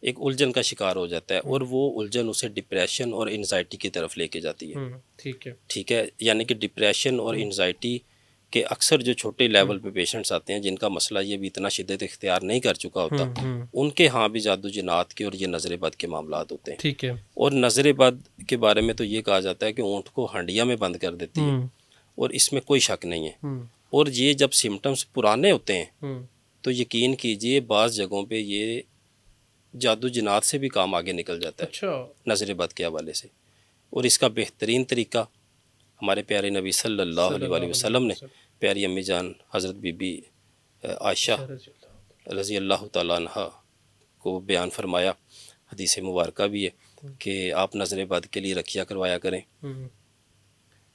ایک الجھن کا شکار ہو جاتا ہے، اور وہ الجھن اسے ڈپریشن اور انزائٹی کی طرف لے کے جاتی ہے. ٹھیک ہے. ٹھیک ہے، یعنی کہ ڈپریشن اور انزائٹی کے اکثر جو چھوٹے لیول پہ پیشنٹس آتے ہیں جن کا مسئلہ یہ بھی اتنا شدت اختیار نہیں کر چکا ہوتا، ان کے ہاں بھی جادو جنات کے اور یہ نظر بد کے معاملات ہوتے ہیں. ٹھیک ہے. اور نظر بد کے بارے میں تو یہ کہا جاتا ہے کہ اونٹ کو ہنڈیا میں بند کر دیتی ہے، اور اس میں کوئی شک نہیں ہے. اور یہ جب سمٹمز پرانے ہوتے ہیں تو یقین کیجئے بعض جگہوں پہ یہ جادو جنات سے بھی کام آگے نکل جاتا ہے. اچھا. نظر بد کے حوالے سے. اور اس کا بہترین طریقہ ہمارے پیارے نبی صلی اللہ علیہ وآلہ وسلم نے پیاری امی جان حضرت بی بی عائشہ رضی اللہ تعالیٰ عنہ کو بیان فرمایا، حدیث مبارکہ بھی ہے کہ آپ نظر بد کے لیے رقیہ کروایا کریں.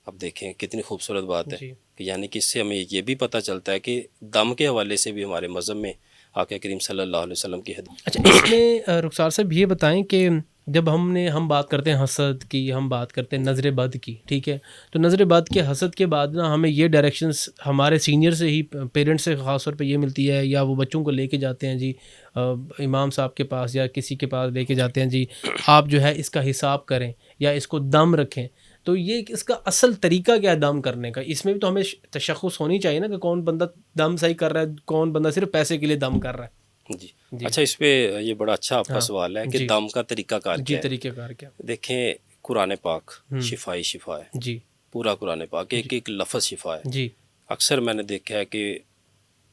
اب دیکھیں کتنی خوبصورت بات ہے کہ یعنی کہ اس سے ہمیں یہ بھی پتہ چلتا ہے کہ دم کے حوالے سے بھی ہمارے مذہب میں آقا کریم صلی اللہ علیہ وسلم کی حدیث. اچھا، اس میں رخسار صاحب یہ بتائیں کہ جب ہم بات کرتے ہیں حسد کی، ہم بات کرتے ہیں نظر بد کی، ٹھیک ہے، تو نظر بد کے حسد کے بعد نا ہمیں یہ ڈائریکشنز ہمارے سینئر سے ہی، پیرنٹس سے خاص طور پہ یہ ملتی ہے، یا وہ بچوں کو لے کے جاتے ہیں جی امام صاحب کے پاس یا کسی کے پاس لے کے جاتے ہیں جی آپ جو ہے اس کا حساب کریں یا اس کو دم رکھیں. تو یہ اس کا اصل طریقہ کیا ہے دم کرنے کا؟ اس میں بھی تو ہمیں تشخص ہونی چاہیے نا کہ کون بندہ دم صحیح کر رہا ہے، کون بندہ صرف پیسے کے لیے دم کر رہا ہے. جی اچھا، اس پہ یہ بڑا اچھا آپ کا سوال ہے کہ دم کا طریقہ کار کیا ہے. طریقہ کار کیا؟ دیکھیں قرآن پاک شفائی شفا ہے جی، پورا قرآن پاک ایک ایک لفظ شفا ہے. جی. اکثر میں نے دیکھا ہے کہ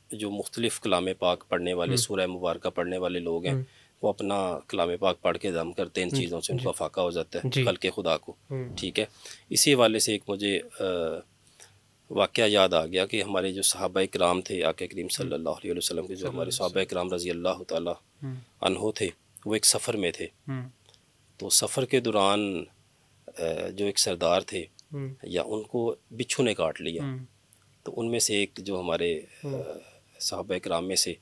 جو مختلف کلام پاک پڑھنے والے، سورہ مبارکہ پڑھنے والے لوگ ہیں، وہ اپنا کلام پاک پڑھ کے دم کرتے ہیں، ان چیزوں سے ان کو افاقہ ہو جاتا ہے خلق خدا کو. ٹھیک ہے، اسی حوالے سے ایک مجھے واقعہ یاد آ گیا کہ ہمارے جو صحابہ کرام تھے آقا کریم صلی اللہ علیہ وسلم کے، جو ہمارے صحابہ کرام رضی اللہ تعالیٰ عنہ تھے، وہ ایک سفر میں تھے. تو سفر کے دوران جو ایک سردار تھے یا ان کو بچھو نے کاٹ لیا. تو ان میں سے ایک جو ہمارے صحابہ کرام میں سے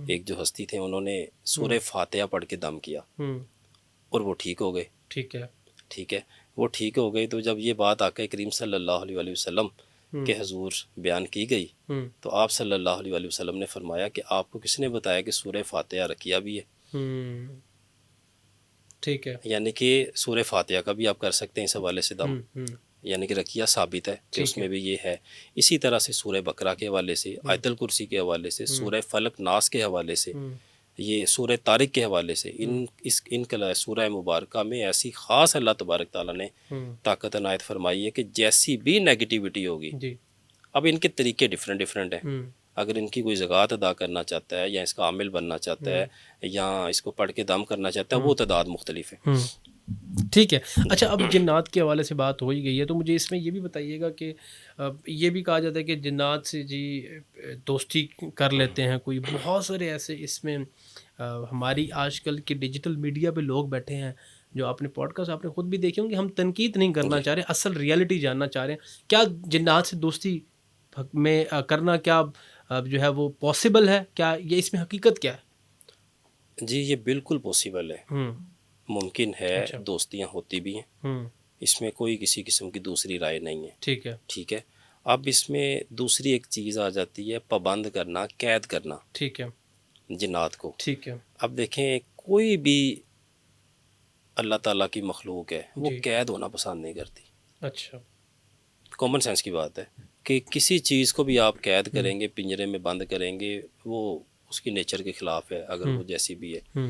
ایک جو ہستی تھے، انہوں نے سورہ فاتحہ پڑھ کے دم کیا اور وہ ٹھیک ہو گئے. ٹھیک ہے، وہ ٹھیک ہو گئے. تو جب یہ بات آقا کریم صلی اللہ علیہ وآلہ وسلم کے حضور بیان کی گئی تو آپ صلی اللہ علیہ وآلہ وسلم نے فرمایا کہ آپ کو کس نے بتایا کہ سورہ فاتحہ رقیہ بھی ہے؟ ٹھیک ہے، یعنی کہ سورہ فاتحہ کا بھی آپ کر سکتے ہیں اس حوالے سے دم، یعنی کہ رقیہ ثابت ہے کہ اس میں بھی یہ ہے. اسی طرح سے سورہ بقرہ کے حوالے سے، آیت الکرسی کے حوالے سے، سورہ فلق ناس کے حوالے سے، یہ سورہ طارق کے حوالے سے، ان سورہ مبارکہ میں ایسی خاص اللہ تبارک تعالیٰ نے طاقت عنایت فرمائی ہے کہ جیسی بھی نیگیٹیوٹی ہوگی، اب ان کے طریقے ڈیفرنٹ ہیں. اگر ان کی کوئی زکوٰۃ ادا کرنا چاہتا ہے یا اس کا عامل بننا چاہتا ہے یا اس کو پڑھ کے دم کرنا چاہتا ہے، وہ تعداد مختلف ہے. ٹھیک ہے. اچھا، اب جنات کے حوالے سے بات ہو ہی گئی ہے تو مجھے اس میں یہ بھی بتائیے گا کہ یہ بھی کہا جاتا ہے کہ جنات سے جی دوستی کر لیتے ہیں کوئی، بہت سارے ایسے اس میں ہماری آج کل کے ڈیجیٹل میڈیا پہ لوگ بیٹھے ہیں جو آپ نے پوڈ کاسٹ آپ نے خود بھی دیکھے ہوں گے. ہم تنقید نہیں کرنا چاہ رہے، اصل ریئلٹی جاننا چاہ رہے ہیں. کیا جنات سے دوستی میں کرنا کیا جو ہے وہ پاسبل ہے؟ کیا یہ اس میں حقیقت کیا ہے؟ جی یہ بالکل پاسبل ہے، ممکن ہے، دوستیاں ہوتی بھی ہیں، اس میں کوئی کسی قسم کی دوسری رائے نہیں ہے. ٹھیک ہے. اب اس میں دوسری ایک چیز آ جاتی ہے، پابند کرنا، قید کرنا. ٹھیک ہے، جنات کو. ٹھیک ہے. اب دیکھیں کوئی بھی اللہ تعالیٰ کی مخلوق ہے وہ قید ہونا پسند نہیں کرتی. اچھا، کامن سینس کی بات ہے کہ کسی چیز کو بھی آپ قید کریں گے، پنجرے میں بند کریں گے، وہ اس کی نیچر کے خلاف ہے اگر وہ جیسی بھی ہے.